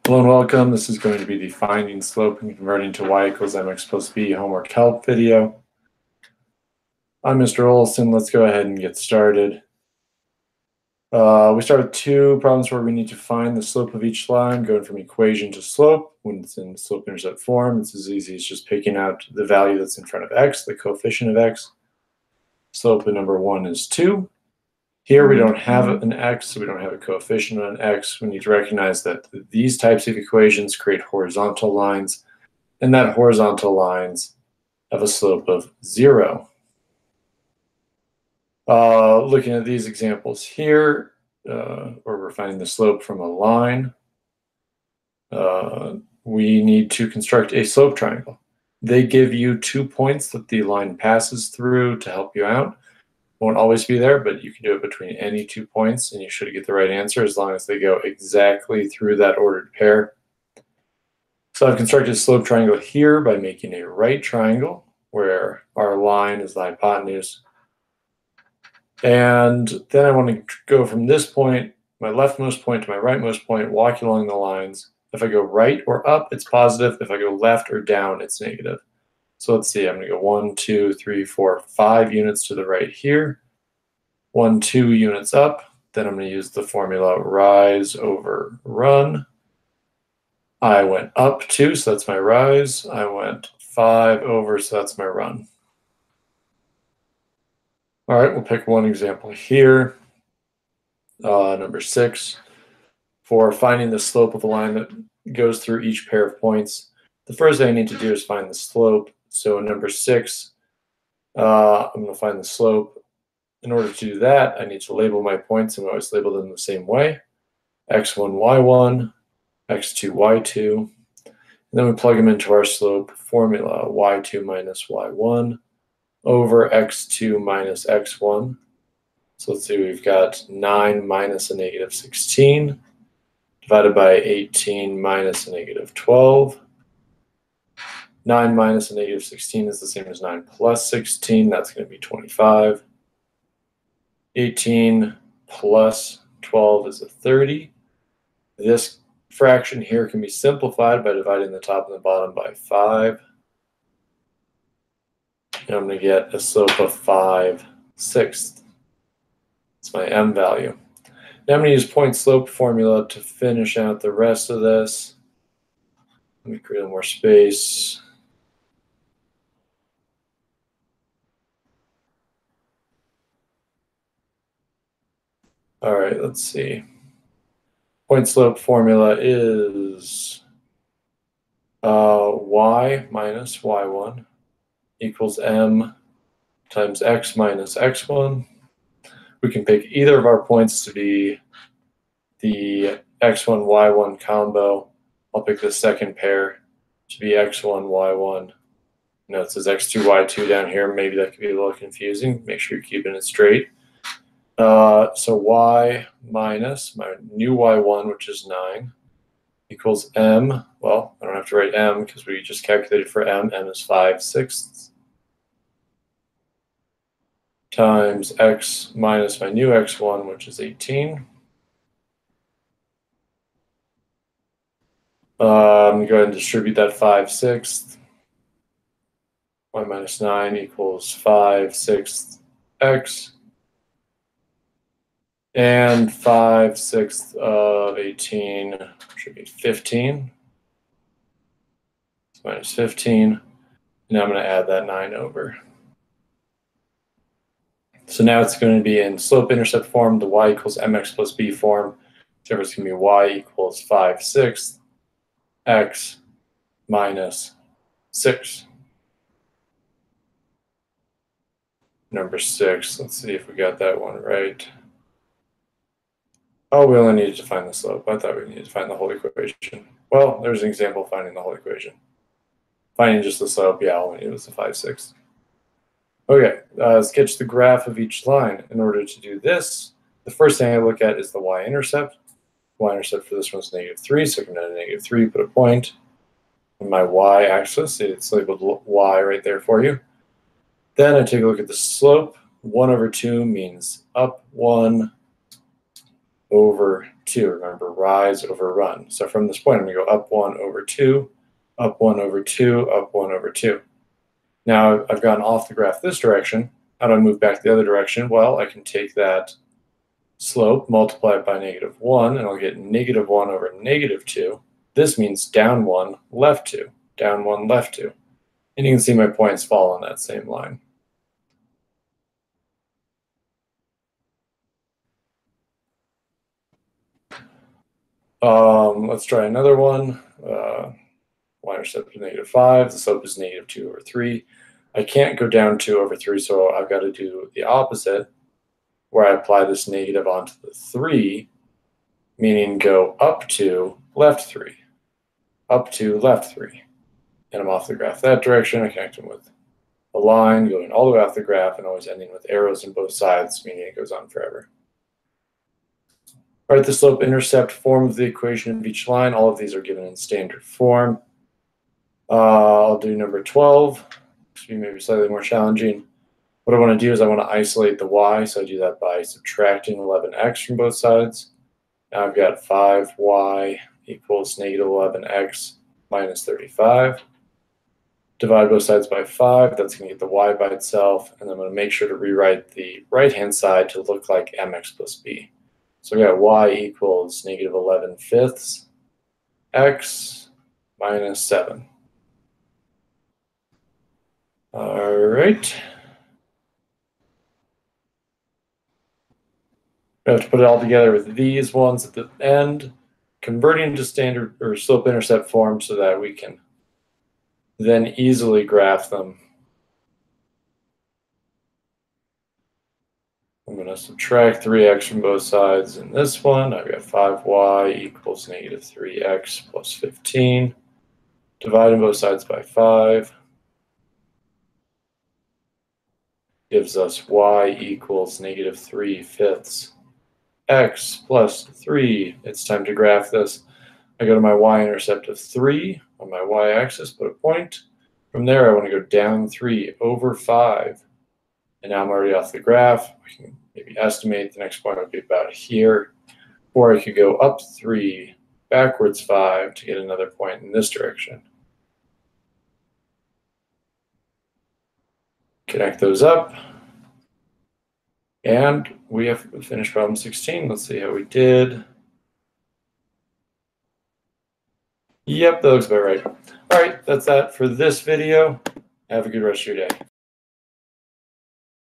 Hello and welcome. This is going to be the finding slope and converting to y equals mx plus b homework help video. I'm Mr. Olson. Let's go ahead and get started. We start with two problems where we need to find the slope of each line, going from equation to slope. When it's in slope-intercept form, it's as easy as just picking out the value that's in front of x, the coefficient of x. Slope of number 1 is 2. Here we don't have an x, so we don't have a coefficient on x. We need to recognize that these types of equations create horizontal lines, and that horizontal lines have a slope of 0. Looking at these examples here, where we're finding the slope from a line, we need to construct a slope triangle. They give you 2 points that the line passes through to help you out. Won't always be there, but you can do it between any 2 points, and you should get the right answer as long as they go exactly through that ordered pair. So I've constructed a slope triangle here by making a right triangle, where our line is the hypotenuse. And then I want to go from this point, my leftmost point, to my rightmost point, walking along the lines. If I go right or up, it's positive. If I go left or down, it's negative. So let's see, I'm going to go 1, 2, 3, 4, 5 units to the right here. 1, 2 units up. Then I'm going to use the formula rise over run. I went up 2, so that's my rise. I went 5 over, so that's my run. All right, we'll pick one example here. Number 6. For finding the slope of a line that goes through each pair of points, the first thing I need to do is find the slope. So in number 6, I'm going to find the slope. In order to do that, I need to label my points, and I always label them the same way. x1, y1, x2, y2. And then we plug them into our slope formula, y2 minus y1 over x2 minus x1. So let's see, we've got 9 minus a negative 16 divided by 18 minus a negative 12. 9 minus a negative 16 is the same as 9 plus 16. That's going to be 25. 18 plus 12 is a 30. This fraction here can be simplified by dividing the top and the bottom by 5. And I'm going to get a slope of 5/6. That's my m value. Now I'm going to use point slope formula to finish out the rest of this. Let me create a little more space. All right, let's see. Point slope formula is y minus y1 equals m times x minus x1. We can pick either of our points to be the x1, y1 combo. I'll pick the second pair to be x1, y1. You know, it says x2, y2 down here. Maybe that could be a little confusing. Make sure you're keeping it straight. So y minus my new y1, which is 9, equals m. Well, I don't have to write m because we just calculated for m. M is 5/6 times x minus my new x1, which is 18. I'm going to go ahead and distribute that 5/6. Y minus 9 equals 5/6 x. And 5/6 of 18 should be 15. So minus 15. Now I'm going to add that 9 over. So now it's going to be in slope-intercept form, the y equals mx plus b form. So it's going to be y equals 5/6 x minus 6. Number 6, let's see if we got that one right. Oh, we only needed to find the slope. I thought we needed to find the whole equation. Well, there's an example of finding the whole equation. Finding just the slope, yeah, all we needed was the 5/6. Okay, sketch the graph of each line. In order to do this, the first thing I look at is the y-intercept. Y-intercept for this one is -3, so I can add a -3, put a point on my y-axis. It's labeled y right there for you. Then I take a look at the slope. 1/2 means up 1, over 2. Remember, rise over run. So from this point, I'm going to go up 1 over 2, up 1 over 2, up 1 over 2. Now I've gone off the graph this direction. How do I move back the other direction? Well, I can take that slope, multiply it by -1, and I'll get -1 over -2. This means down 1, left 2, down 1, left 2. And you can see my points fall on that same line. Let's try another one. Y-intercept is -5. The slope is -2 over 3. I can't go down 2 over 3, so I've got to do the opposite, where I apply this negative onto the 3, meaning go up 2, left 3, up 2, left 3. And I'm off the graph that direction. I connect them with a line going all the way off the graph and always ending with arrows on both sides, meaning it goes on forever. Write the slope-intercept form of the equation of each line. All of these are given in standard form. I'll do number 12, which will be maybe slightly more challenging. What I want to do is I want to isolate the y, so I do that by subtracting 11x from both sides. Now I've got 5y equals -11x minus 35. Divide both sides by 5. That's going to get the y by itself. And I'm going to make sure to rewrite the right-hand side to look like mx plus b. So we got y equals -11/5 x minus 7. All right. We have to put it all together with these ones at the end, converting to standard or slope-intercept form so that we can then easily graph them. I'm going to subtract 3x from both sides in this one. I've got 5y equals -3x plus 15. Dividing both sides by 5 gives us y equals -3/5 x plus 3. It's time to graph this. I go to my y-intercept of 3 on my y-axis, put a point. From there, I want to go down 3 over 5. And now I'm already off the graph. I can maybe estimate the next point would be about here. Or I could go up 3, backwards 5 to get another point in this direction. Connect those up. And we have finished problem 16. Let's see how we did. Yep, that looks about right. All right, that's that for this video. Have a good rest of your day.